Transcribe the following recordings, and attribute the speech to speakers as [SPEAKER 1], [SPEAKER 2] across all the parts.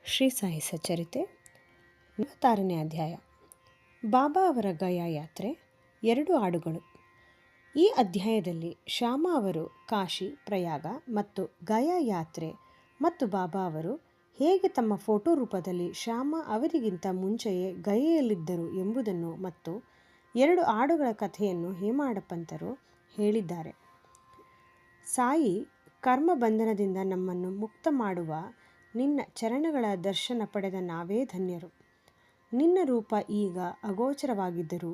[SPEAKER 1] ಶ್ರೀ ಸಾಯಿ ಸಚ್ಚರಿತೆ 46ನೇ ಅಧ್ಯಾಯ. ಬಾಬಾ ಅವರ ಗಯಾ ಯಾತ್ರೆ, 2 ಹಾಡುಗಳು. ಈ ಅಧ್ಯಾಯದಲ್ಲಿ ಶ್ಯಾಮ ಅವರು ಕಾಶಿ, ಪ್ರಯಾಗ ಮತ್ತು ಗಯಾ ಯಾತ್ರೆ ಮತ್ತು ಬಾಬಾ ಅವರು ಹೇಗೆ ತಮ್ಮ ಫೋಟೋ ರೂಪದಲ್ಲಿ ಶ್ಯಾಮ ಅವರಿಗಿಂತ ಮುಂಚೆಯೇ ಗಯೆಯಲ್ಲಿದ್ದರು ಎಂಬುದನ್ನು ಮತ್ತು 2 ಹಾಡುಗಳ ಕಥೆಯನ್ನು ಹೇಮಾಡಪಂತರು ಹೇಳಿದ್ದಾರೆ. ಸಾಯಿ ಕರ್ಮ ಬಂಧನದಿಂದ ನಮ್ಮನ್ನು ಮುಕ್ತ ಮಾಡುವ ನಿನ್ನ ಚರಣಗಳ ದರ್ಶನ ಪಡೆದ ನಾವೇ ಧನ್ಯರು. ನಿನ್ನ ರೂಪ ಈಗ ಅಗೋಚರವಾಗಿದ್ದರೂ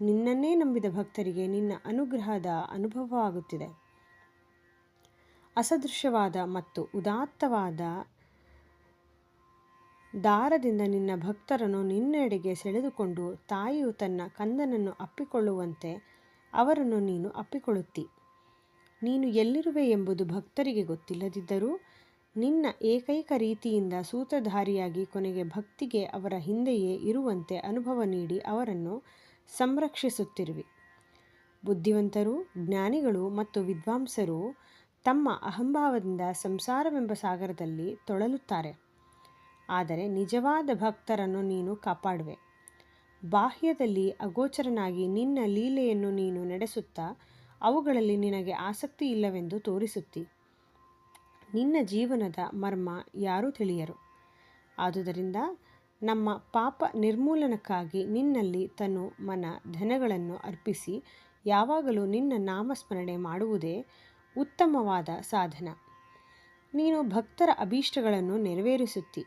[SPEAKER 1] ನಿನ್ನನ್ನೇ ನಂಬಿದ ಭಕ್ತರಿಗೆ ನಿನ್ನ ಅನುಗ್ರಹದ ಅನುಭವವಾಗುತ್ತಿದೆ. ಅಸದೃಶವಾದ ಮತ್ತು ಉದಾತ್ತವಾದ ದಾರದಿಂದ ನಿನ್ನ ಭಕ್ತರನ್ನು ನಿನ್ನೆಡೆಗೆ ಸೆಳೆದುಕೊಂಡು ತಾಯಿಯು ತನ್ನ ಕಂದನನ್ನು ಅಪ್ಪಿಕೊಳ್ಳುವಂತೆ ಅವರನ್ನು ನೀನು ಅಪ್ಪಿಕೊಳ್ಳುತ್ತಿ. ನೀನು ಎಲ್ಲಿರುವೆ ಎಂಬುದು ಭಕ್ತರಿಗೆ ಗೊತ್ತಿಲ್ಲದಿದ್ದರೂ ನಿನ್ನ ಏಕೈಕ ರೀತಿಯಿಂದ ಸೂತ್ರಧಾರಿಯಾಗಿ ಕೊನೆಗೆ ಭಕ್ತಿಗೆ ಅವರ ಹಿಂದೆಯೇ ಇರುವಂತೆ ಅನುಭವ ನೀಡಿ ಅವರನ್ನು ಸಂರಕ್ಷಿಸುತ್ತಿರುವಿ. ಬುದ್ಧಿವಂತರು, ಜ್ಞಾನಿಗಳು ಮತ್ತು ವಿದ್ವಾಂಸರು ತಮ್ಮ ಅಹಂಭಾವದಿಂದ ಸಂಸಾರವೆಂಬ ಸಾಗರದಲ್ಲಿ ತೊಳಲುತ್ತಾರೆ. ಆದರೆ ನಿಜವಾದ ಭಕ್ತರನ್ನು ನೀನು ಕಾಪಾಡುವೆ. ಬಾಹ್ಯದಲ್ಲಿ ಅಗೋಚರನಾಗಿ ನಿನ್ನ ಲೀಲೆಯನ್ನು ನೀನು ನಡೆಸುತ್ತಾ ಅವುಗಳಲ್ಲಿ ನಿನಗೆ ಆಸಕ್ತಿ ಇಲ್ಲವೆಂದು ತೋರಿಸುತ್ತಿ. ನಿನ್ನ ಜೀವನದ ಮರ್ಮ ಯಾರೂ ತಿಳಿಯರು. ಆದುದರಿಂದ ನಮ್ಮ ಪಾಪ ನಿರ್ಮೂಲನಕ್ಕಾಗಿ ನಿನ್ನಲ್ಲಿ ತನು, ಮನ, ಧನಗಳನ್ನು ಅರ್ಪಿಸಿ ಯಾವಾಗಲೂ ನಿನ್ನ ನಾಮಸ್ಮರಣೆ ಮಾಡುವುದೇ ಉತ್ತಮವಾದ ಸಾಧನ. ನೀನು ಭಕ್ತರ ಅಭೀಷ್ಟಗಳನ್ನು ನೆರವೇರಿಸುತ್ತಿ.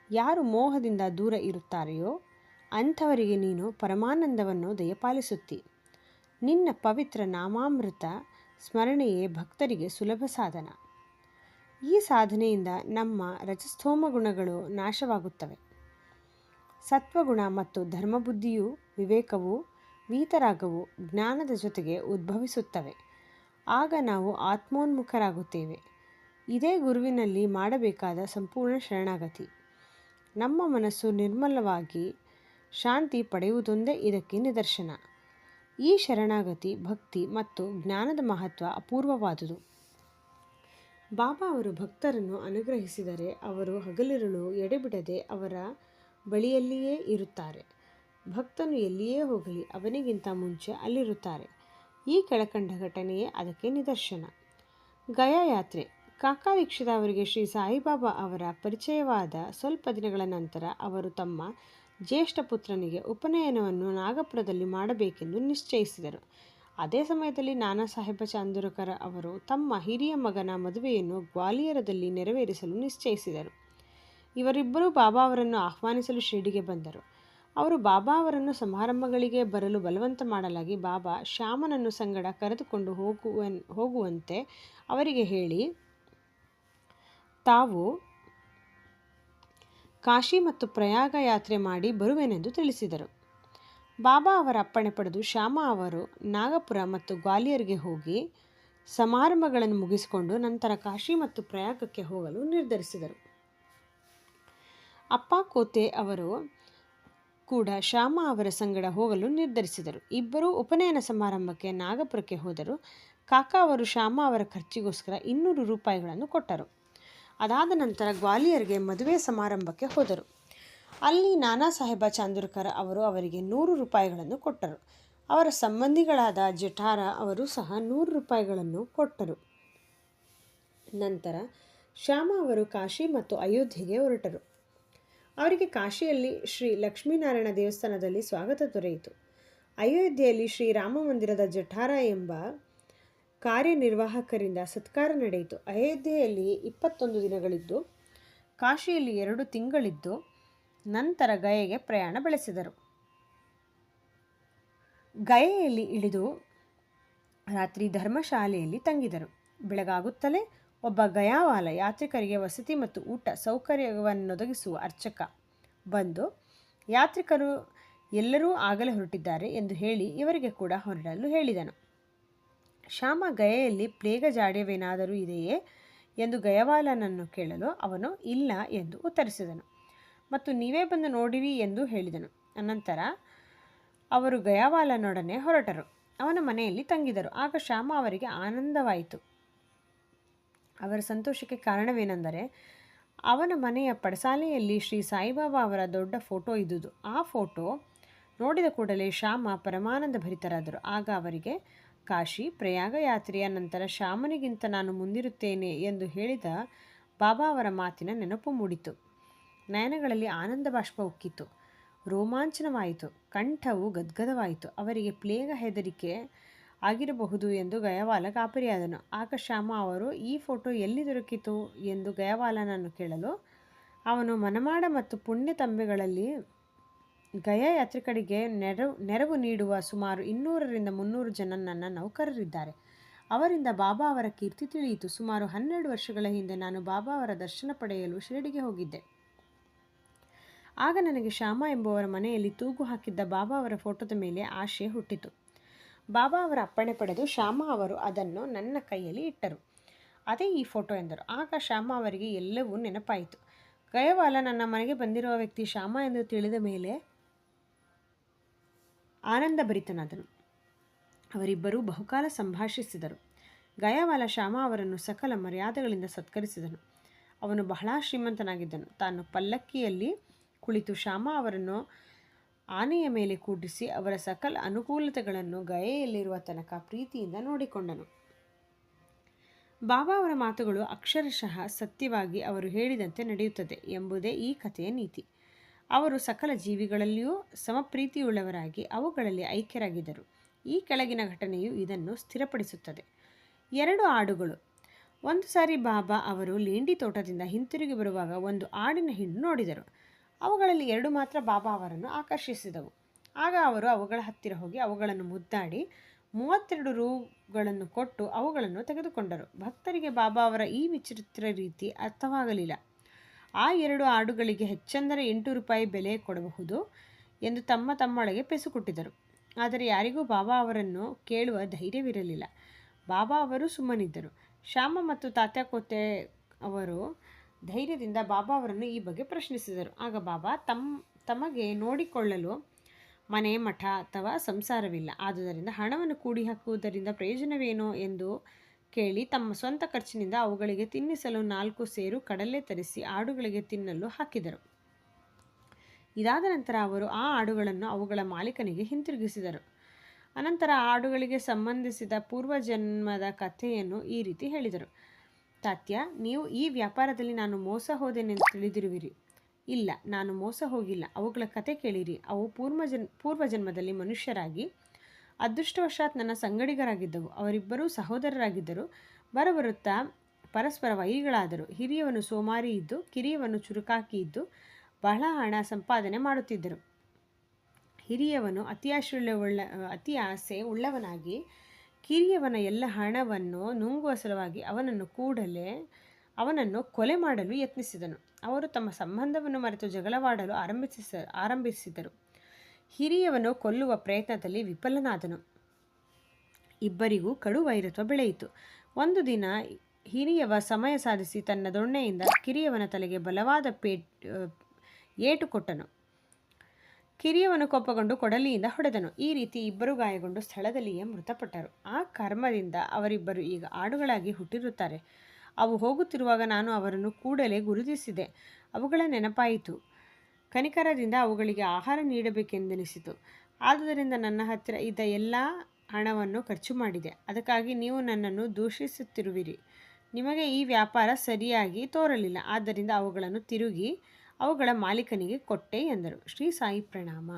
[SPEAKER 1] ಯಾರು ಮೋಹದಿಂದ ದೂರ ಇರುತ್ತಾರೆಯೋ ಅಂಥವರಿಗೆ ನೀನು ಪರಮಾನಂದವನ್ನು ದಯಪಾಲಿಸುತ್ತಿ. ನಿನ್ನ ಪವಿತ್ರ ನಾಮಾಮೃತ ಸ್ಮರಣೆಯೇ ಭಕ್ತರಿಗೆ ಸುಲಭ ಸಾಧನ. ಈ ಸಾಧನೆಯಿಂದ ನಮ್ಮ ರಜಸ್ತೋಮ ಗುಣಗಳು ನಾಶವಾಗುತ್ತವೆ. ಸತ್ವಗುಣ ಮತ್ತು ಧರ್ಮಬುದ್ಧಿಯು, ವಿವೇಕವು, ವೀತರಾಗವು ಜ್ಞಾನದ ಜೊತೆಗೆ ಉದ್ಭವಿಸುತ್ತವೆ. ಆಗ ನಾವು ಆತ್ಮೋನ್ಮುಖರಾಗುತ್ತೇವೆ. ಇದೇ ಗುರುವಿನಲ್ಲಿ ಮಾಡಬೇಕಾದ ಸಂಪೂರ್ಣ ಶರಣಾಗತಿ. ನಮ್ಮ ಮನಸ್ಸು ನಿರ್ಮಲವಾಗಿ ಶಾಂತಿ ಪಡೆಯುವುದೊಂದೇ ಇದಕ್ಕೆ ನಿದರ್ಶನ. ಈ ಶರಣಾಗತಿ, ಭಕ್ತಿ ಮತ್ತು ಜ್ಞಾನದ ಮಹತ್ವ ಅಪೂರ್ವವಾದುದು. ಬಾಬಾ ಅವರು ಭಕ್ತರನ್ನು ಅನುಗ್ರಹಿಸಿದರೆ ಅವರು ಹಗಲಿರುಳು ಎಡೆಬಿಡದೆ ಅವರ ಬಳಿಯಲ್ಲಿಯೇ ಇರುತ್ತಾರೆ. ಭಕ್ತನು ಎಲ್ಲಿಯೇ ಹೋಗಲಿ ಅವನಿಗಿಂತ ಮುಂಚೆ ಅಲ್ಲಿರುತ್ತಾರೆ. ಈ ಕೆಳಕಂಡ ಘಟನೆಯೇ ಅದಕ್ಕೆ ನಿದರ್ಶನ. ಗಯಾ ಯಾತ್ರೆ. ಕಾಕಾ ದೀಕ್ಷಿತ ಅವರಿಗೆ ಶ್ರೀ ಸಾಯಿಬಾಬಾ ಅವರ ಪರಿಚಯವಾದ ಸ್ವಲ್ಪ ದಿನಗಳ ನಂತರ ಅವರು ತಮ್ಮ ಜ್ಯೇಷ್ಠ ಪುತ್ರನಿಗೆ ಉಪನಯನವನ್ನು ನಾಗಪುರದಲ್ಲಿ ಮಾಡಬೇಕೆಂದು ನಿಶ್ಚಯಿಸಿದರು. ಅದೇ ಸಮಯದಲ್ಲಿ ನಾನಾ ಸಾಹೇಬ ಚಾಂದೂರಕರ್ ಅವರು ತಮ್ಮ ಹಿರಿಯ ಮಗನ ಮದುವೆಯನ್ನು ಗ್ವಾಲಿಯರದಲ್ಲಿ ನೆರವೇರಿಸಲು ನಿಶ್ಚಯಿಸಿದರು. ಇವರಿಬ್ಬರೂ ಬಾಬಾ ಅವರನ್ನು ಆಹ್ವಾನಿಸಲು ಶಿರ್ಡಿಗೆ ಬಂದರು. ಅವರು ಬಾಬಾ ಅವರನ್ನು ಸಮಾರಂಭಗಳಿಗೆ ಬರಲು ಬಲವಂತ ಮಾಡಲಾಗಿ ಬಾಬಾ ಶ್ಯಾಮನನ್ನು ಸಂಗಡ ಕರೆದುಕೊಂಡು ಹೋಗುವಂತೆ ಅವರಿಗೆ ಹೇಳಿ ತಾವು ಕಾಶಿ ಮತ್ತು ಪ್ರಯಾಗ ಯಾತ್ರೆ ಮಾಡಿ ಬರುವೆನೆಂದು ತಿಳಿಸಿದರು. ಬಾಬಾ ಅವರ ಅಪ್ಪಣೆ ಪಡೆದು ಶ್ಯಾಮ ಅವರು ನಾಗಪುರ ಮತ್ತು ಗ್ವಾಲಿಯರ್ಗೆ ಹೋಗಿ ಸಮಾರಂಭಗಳನ್ನು ಮುಗಿಸಿಕೊಂಡು ನಂತರ ಕಾಶಿ ಮತ್ತು ಪ್ರಯಾಗಕ್ಕೆ ಹೋಗಲು ನಿರ್ಧರಿಸಿದರು. ಅಪ್ಪ ಕೋತೆ ಅವರು ಕೂಡ ಶ್ಯಾಮ ಅವರ ಸಂಗಡ ಹೋಗಲು ನಿರ್ಧರಿಸಿದರು. ಇಬ್ಬರೂ ಉಪನಯನ ಸಮಾರಂಭಕ್ಕೆ ನಾಗಪುರಕ್ಕೆ ಹೋದರು. ಕಾಕಾ ಅವರು ಶ್ಯಾಮ ಅವರ ಖರ್ಚಿಗೋಸ್ಕರ 200 ರೂಪಾಯಿಗಳನ್ನು ಕೊಟ್ಟರು. ಅದಾದ ನಂತರ ಗ್ವಾಲಿಯರ್ಗೆ ಮದುವೆ ಸಮಾರಂಭಕ್ಕೆ ಹೋದರು. ಅಲ್ಲಿ ನಾನಾ ಸಾಹೇಬ ಚಾಂದೂರಕರ್ ಅವರು ಅವರಿಗೆ 100 ರೂಪಾಯಿಗಳನ್ನು ಕೊಟ್ಟರು. ಅವರ ಸಂಬಂಧಿಗಳಾದ ಜಠಾರ ಅವರು ಸಹ 100 ರೂಪಾಯಿಗಳನ್ನು ಕೊಟ್ಟರು. ನಂತರ ಶ್ಯಾಮ ಅವರು ಕಾಶಿ ಮತ್ತು ಅಯೋಧ್ಯೆಗೆ ಹೊರಟರು. ಅವರಿಗೆ ಕಾಶಿಯಲ್ಲಿ ಶ್ರೀ ಲಕ್ಷ್ಮೀನಾರಾಯಣ ದೇವಸ್ಥಾನದಲ್ಲಿ ಸ್ವಾಗತ ದೊರೆಯಿತು. ಅಯೋಧ್ಯೆಯಲ್ಲಿ ಶ್ರೀರಾಮ ಮಂದಿರದ ಜಠಾರ ಎಂಬ ಕಾರ್ಯನಿರ್ವಾಹಕರಿಂದ ಸತ್ಕಾರ ನಡೆಯಿತು. ಅಯೋಧ್ಯೆಯಲ್ಲಿ 21 ದಿನಗಳಿದ್ದು ಕಾಶಿಯಲ್ಲಿ 2 ತಿಂಗಳಿದ್ದು ನಂತರ ಗಯೆಗೆ ಪ್ರಯಾಣ ಬೆಳೆಸಿದರು. ಗಯೆಯಲ್ಲಿ ಇಳಿದು ರಾತ್ರಿ ಧರ್ಮಶಾಲೆಯಲ್ಲಿ ತಂಗಿದರು. ಬೆಳಗಾಗುತ್ತಲೇ ಒಬ್ಬ ಗಯಾವಾಲ ಯಾತ್ರಿಕರಿಗೆ ವಸತಿ ಮತ್ತು ಊಟ ಸೌಕರ್ಯವನ್ನೊದಗಿಸುವ ಅರ್ಚಕ ಬಂದು ಯಾತ್ರಿಕರು ಎಲ್ಲರೂ ಆಗಲೇ ಹೊರಟಿದ್ದಾರೆ ಎಂದು ಹೇಳಿ ಇವರಿಗೆ ಕೂಡ ಹೊರಡಲು ಹೇಳಿದನು. ಶ್ಯಾಮ ಗಯೆಯಲ್ಲಿ ಪ್ಲೇಗ ಜಾಡ್ಯವೇನಾದರೂ ಇದೆಯೇ ಎಂದು ಗಯವಾಲನನ್ನು ಕೇಳಲು ಅವನು ಇಲ್ಲ ಎಂದು ಉತ್ತರಿಸಿದನು ಮತ್ತು ನೀವೇ ಬಂದು ನೋಡಿರಿ ಎಂದು ಹೇಳಿದನು. ಅನಂತರ ಅವರು ಗಯವಾಲನೊಡನೆ ಹೊರಟರು. ಅವನ ಮನೆಯಲ್ಲಿ ತಂಗಿದರು. ಆಗ ಶ್ಯಾಮ ಅವರಿಗೆ ಆನಂದವಾಯಿತು. ಅವರ ಸಂತೋಷಕ್ಕೆ ಕಾರಣವೇನೆಂದರೆ ಅವನ ಮನೆಯ ಪಡಸಾಲೆಯಲ್ಲಿ ಶ್ರೀ ಸಾಯಿಬಾಬಾ ಅವರ ದೊಡ್ಡ ಫೋಟೋ ಇದ್ದುದು. ಆ ಫೋಟೋ ನೋಡಿದ ಕೂಡಲೇ ಶ್ಯಾಮ ಪರಮಾನಂದ ಭರಿತರಾದರು. ಆಗ ಅವರಿಗೆ ಕಾಶಿ ಪ್ರಯಾಗ ಯಾತ್ರೆಯ ನಂತರ ಶ್ಯಾಮನಿಗಿಂತ ನಾನು ಮುಂದಿರುತ್ತೇನೆ ಎಂದು ಹೇಳಿದ ಬಾಬಾ ಅವರ ಮಾತಿನ ನೆನಪು ಮೂಡಿತು. ನಯನಗಳಲ್ಲಿ ಆನಂದ ಬಾಷ್ಪ ಉಕ್ಕಿತು. ರೋಮಾಂಚನವಾಯಿತು. ಕಂಠವು ಗದ್ಗದವಾಯಿತು. ಅವರಿಗೆ ಪ್ಲೇಗ ಹೆದರಿಕೆ ಆಗಿರಬಹುದು ಎಂದು ಗಯವಾಲ ಗಾಬರಿಯಾದನು. ಆಗ ಶ್ಯಾಮ ಅವರು ಈ ಫೋಟೋ ಎಲ್ಲಿ ದೊರಕಿತು ಎಂದು ಗಯವಾಲನನ್ನು ಕೇಳಲು ಅವನು ಮನಮಾಡ ಮತ್ತು ಪುಣ್ಯ ತಂಬೆಗಳಲ್ಲಿ ಗಯಾ ಯಾತ್ರಿಕರಿಗೆ ನೆರವು ನೀಡುವ ಸುಮಾರು 200ರಿಂದ 300 ಜನ ನನ್ನ ನೌಕರರಿದ್ದಾರೆ. ಅವರಿಂದ ಬಾಬಾ ಅವರ ಕೀರ್ತಿ ತಿಳಿಯಿತು. ಸುಮಾರು 12 ವರ್ಷಗಳ ಹಿಂದೆ ನಾನು ಬಾಬಾ ಅವರ ದರ್ಶನ ಪಡೆಯಲು ಶಿರಡಿಗೆ ಹೋಗಿದ್ದೆ. ಆಗ ನನಗೆ ಶ್ಯಾಮ ಎಂಬುವರ ಮನೆಯಲ್ಲಿ ತೂಗು ಹಾಕಿದ್ದ ಬಾಬಾ ಅವರ ಫೋಟೋದ ಮೇಲೆ ಆಶೆ ಹುಟ್ಟಿತು. ಬಾಬಾ ಅವರ ಅಪ್ಪಣೆ ಪಡೆದು ಶ್ಯಾಮ ಅವರು ಅದನ್ನು ನನ್ನ ಕೈಯಲ್ಲಿ ಇಟ್ಟರು. ಅದೇ ಈ ಫೋಟೋ ಎಂದರು. ಆಗ ಶ್ಯಾಮ ಅವರಿಗೆ ಎಲ್ಲವೂ ನೆನಪಾಯಿತು. ಗಯವಾಲ ನನ್ನ ಮನೆಗೆ ಬಂದಿರುವ ವ್ಯಕ್ತಿ ಶ್ಯಾಮ ಎಂದು ತಿಳಿದ ಮೇಲೆ ಆನಂದ ಭರಿತನಾದನು. ಅವರಿಬ್ಬರೂ ಬಹುಕಾಲ ಸಂಭಾಷಿಸಿದರು. ಗಯವಾಲ ಶ್ಯಾಮ ಅವರನ್ನು ಸಕಲ ಮರ್ಯಾದೆಗಳಿಂದ ಸತ್ಕರಿಸಿದನು. ಅವನು ಬಹಳ ಶ್ರೀಮಂತನಾಗಿದ್ದನು. ತಾನು ಪಲ್ಲಕ್ಕಿಯಲ್ಲಿ ಕುಳಿತು ಶ್ಯಾಮ ಅವರನ್ನು ಆನೆಯ ಮೇಲೆ ಕೂಡಿಸಿ ಅವರ ಸಕಲ ಅನುಕೂಲತೆಗಳನ್ನು ಗಯೆಯಲ್ಲಿರುವ ತನಕ ಪ್ರೀತಿಯಿಂದ ನೋಡಿಕೊಂಡನು. ಬಾಬಾ ಅವರ ಮಾತುಗಳು ಅಕ್ಷರಶಃ ಸತ್ಯವಾಗಿ ಅವರು ಹೇಳಿದಂತೆ ನಡೆಯುತ್ತದೆ ಎಂಬುದೇ ಈ ಕಥೆಯ ನೀತಿ. ಅವರು ಸಕಲ ಜೀವಿಗಳಲ್ಲಿಯೂ ಸಮಪ್ರೀತಿಯುಳ್ಳವರಾಗಿ ಅವುಗಳಲ್ಲಿ ಐಕ್ಯರಾಗಿದ್ದರು. ಈ ಕೆಳಗಿನ ಘಟನೆಯು ಇದನ್ನು ಸ್ಥಿರಪಡಿಸುತ್ತದೆ. 2 ಆಡುಗಳು. ಒಂದು ಸಾರಿ ಬಾಬಾ ಅವರು ಲೇಂಡಿ ತೋಟದಿಂದ ಹಿಂತಿರುಗಿ ಬರುವಾಗ ಒಂದು ಆಡಿನ ಹಿಂಡು ನೋಡಿದರು. ಅವುಗಳಲ್ಲಿ 2 ಮಾತ್ರ ಬಾಬಾ ಅವರನ್ನು ಆಕರ್ಷಿಸಿದವು. ಆಗ ಅವರು ಅವುಗಳ ಹತ್ತಿರ ಹೋಗಿ ಅವುಗಳನ್ನು ಮುದ್ದಾಡಿ 32 ರೂಗಳನ್ನು ಕೊಟ್ಟು ಅವುಗಳನ್ನು ತೆಗೆದುಕೊಂಡರು. ಭಕ್ತರಿಗೆ ಬಾಬಾ ಅವರ ಈ ವಿಚಿತ್ರ ರೀತಿ ಅರ್ಥವಾಗಲಿಲ್ಲ. ಆ 2 ಆಡುಗಳಿಗೆ ಹೆಚ್ಚೆಂದರೆ 8 ರೂಪಾಯಿ ಬೆಲೆ ಕೊಡಬಹುದು ಎಂದು ತಮ್ಮೊಳಗೆ ಪೆಸುಕುಟ್ಟಿದರು. ಆದರೆ ಯಾರಿಗೂ ಬಾಬಾ ಅವರನ್ನು ಕೇಳುವ ಧೈರ್ಯವಿರಲಿಲ್ಲ. ಬಾಬಾ ಅವರು ಸುಮ್ಮನಿದ್ದರು. ಶ್ಯಾಮ ಮತ್ತು ತಾತ್ಯಾಕೋತೆ ಅವರು ಧೈರ್ಯದಿಂದ ಬಾಬಾ ಅವರನ್ನು ಈ ಬಗ್ಗೆ ಪ್ರಶ್ನಿಸಿದರು. ಆಗ ಬಾಬಾ ತಮಗೆ ನೋಡಿಕೊಳ್ಳಲು ಮನೆ, ಮಠ ಅಥವಾ ಸಂಸಾರವಿಲ್ಲ. ಆದುದರಿಂದ ಹಣವನ್ನು ಕೂಡಿ ಹಾಕುವುದರಿಂದ ಪ್ರಯೋಜನವೇನೋ ಎಂದು ಕೇಳಿ ತಮ್ಮ ಸ್ವಂತ ಖರ್ಚಿನಿಂದ ಅವುಗಳಿಗೆ ತಿನ್ನಿಸಲು 4 ಸೇರು ಕಡಲೆ ತರಿಸಿ ಆಡುಗಳಿಗೆ ತಿನ್ನಲು ಹಾಕಿದರು. ಇದಾದ ನಂತರ ಅವರು ಆ ಆಡುಗಳನ್ನು ಅವುಗಳ ಮಾಲೀಕನಿಗೆ ಹಿಂತಿರುಗಿಸಿದರು. ಅನಂತರ ಆ ಆಡುಗಳಿಗೆ ಸಂಬಂಧಿಸಿದ ಪೂರ್ವಜನ್ಮದ ಕಥೆಯನ್ನು ಈ ರೀತಿ ಹೇಳಿದರು. ತಾತ್ಯ, ನೀವು ಈ ವ್ಯಾಪಾರದಲ್ಲಿ ನಾನು ಮೋಸ ಹೋದೆನೆಂದು ತಿಳಿದಿರುವಿರಿ. ಇಲ್ಲ, ನಾನು ಮೋಸ ಹೋಗಿಲ್ಲ. ಅವುಗಳ ಕತೆ ಕೇಳಿರಿ. ಅವು ಪೂರ್ವಜನ್ಮದಲ್ಲಿ ಮನುಷ್ಯರಾಗಿ ಅದೃಷ್ಟವಶಾತ್ ನನ್ನ ಸಂಗಡಿಗರಾಗಿದ್ದವು. ಅವರಿಬ್ಬರೂ ಸಹೋದರರಾಗಿದ್ದರು. ಬರುತ್ತಾ ಪರಸ್ಪರ ವೈರಿಗಳಾದರು. ಹಿರಿಯವನು ಸೋಮಾರಿ ಇದ್ದು ಕಿರಿಯವನು ಚುರುಕಾಕಿ ಇದ್ದು ಬಹಳ ಹಣ ಸಂಪಾದನೆ ಮಾಡುತ್ತಿದ್ದರು. ಹಿರಿಯವನು ಅತಿ ಆಸೆ ಉಳ್ಳವನಾಗಿ ಕಿರಿಯವನ ಎಲ್ಲ ಹಣವನ್ನು ನುಂಗುವ ಸಲುವಾಗಿ ಅವನನ್ನು ಕೊಲೆ ಮಾಡಲು ಯತ್ನಿಸಿದನು. ಅವರು ತಮ್ಮ ಸಂಬಂಧವನ್ನು ಮರೆತು ಜಗಳವಾಡಲು ಆರಂಭಿಸಿದರು. ಹಿರಿಯವನು ಕೊಲ್ಲುವ ಪ್ರಯತ್ನದಲ್ಲಿ ವಿಫಲನಾದನು. ಇಬ್ಬರಿಗೂ ಕಡು ವೈರತ್ವ ಬೆಳೆಯಿತು. ಒಂದು ದಿನ ಹಿರಿಯವ ಸಮಯ ಸಾಧಿಸಿ ತನ್ನ ದೊಣ್ಣೆಯಿಂದ ಕಿರಿಯವನ ತಲೆಗೆ ಬಲವಾದ ಏಟು ಕೊಟ್ಟನು. ಕಿರಿಯವನು ಕೋಪಗೊಂಡು ಕೊಡಲಿಯಿಂದ ಹೊಡೆದನು. ಈ ರೀತಿ ಇಬ್ಬರು ಗಾಯಗೊಂಡು ಸ್ಥಳದಲ್ಲಿಯೇ ಮೃತಪಟ್ಟರು. ಆ ಕರ್ಮದಿಂದ ಅವರಿಬ್ಬರು ಈಗ ಆಡುಗಳಾಗಿ ಹುಟ್ಟಿರುತ್ತಾರೆ. ಅವು ಹೋಗುತ್ತಿರುವಾಗ ನಾನು ಅವರನ್ನು ಕೂಡಲೇ ಗುರುತಿಸಿದೆ. ಅವುಗಳ ನೆನಪಾಯಿತು. ಕನಿಕರದಿಂದ ಅವುಗಳಿಗೆ ಆಹಾರ ನೀಡಬೇಕೆಂದೆನಿಸಿತು. ಆದುದರಿಂದ ನನ್ನ ಹತ್ತಿರ ಇದ್ದ ಎಲ್ಲ ಹಣವನ್ನು ಖರ್ಚು ಮಾಡಿದೆ. ಅದಕ್ಕಾಗಿ ನೀವು ನನ್ನನ್ನು ದೂಷಿಸುತ್ತಿರುವಿರಿ. ನಿಮಗೆ ಈ ವ್ಯಾಪಾರ ಸರಿಯಾಗಿ ತೋರಲಿಲ್ಲ. ಆದ್ದರಿಂದ ಅವುಗಳನ್ನು ತಿರುಗಿ ಅವುಗಳ ಮಾಲೀಕನಿಗೆ ಕೊಟ್ಟೆ ಎಂದರು. ಶ್ರೀ ಸಾಯಿ ಪ್ರಣಾಮ.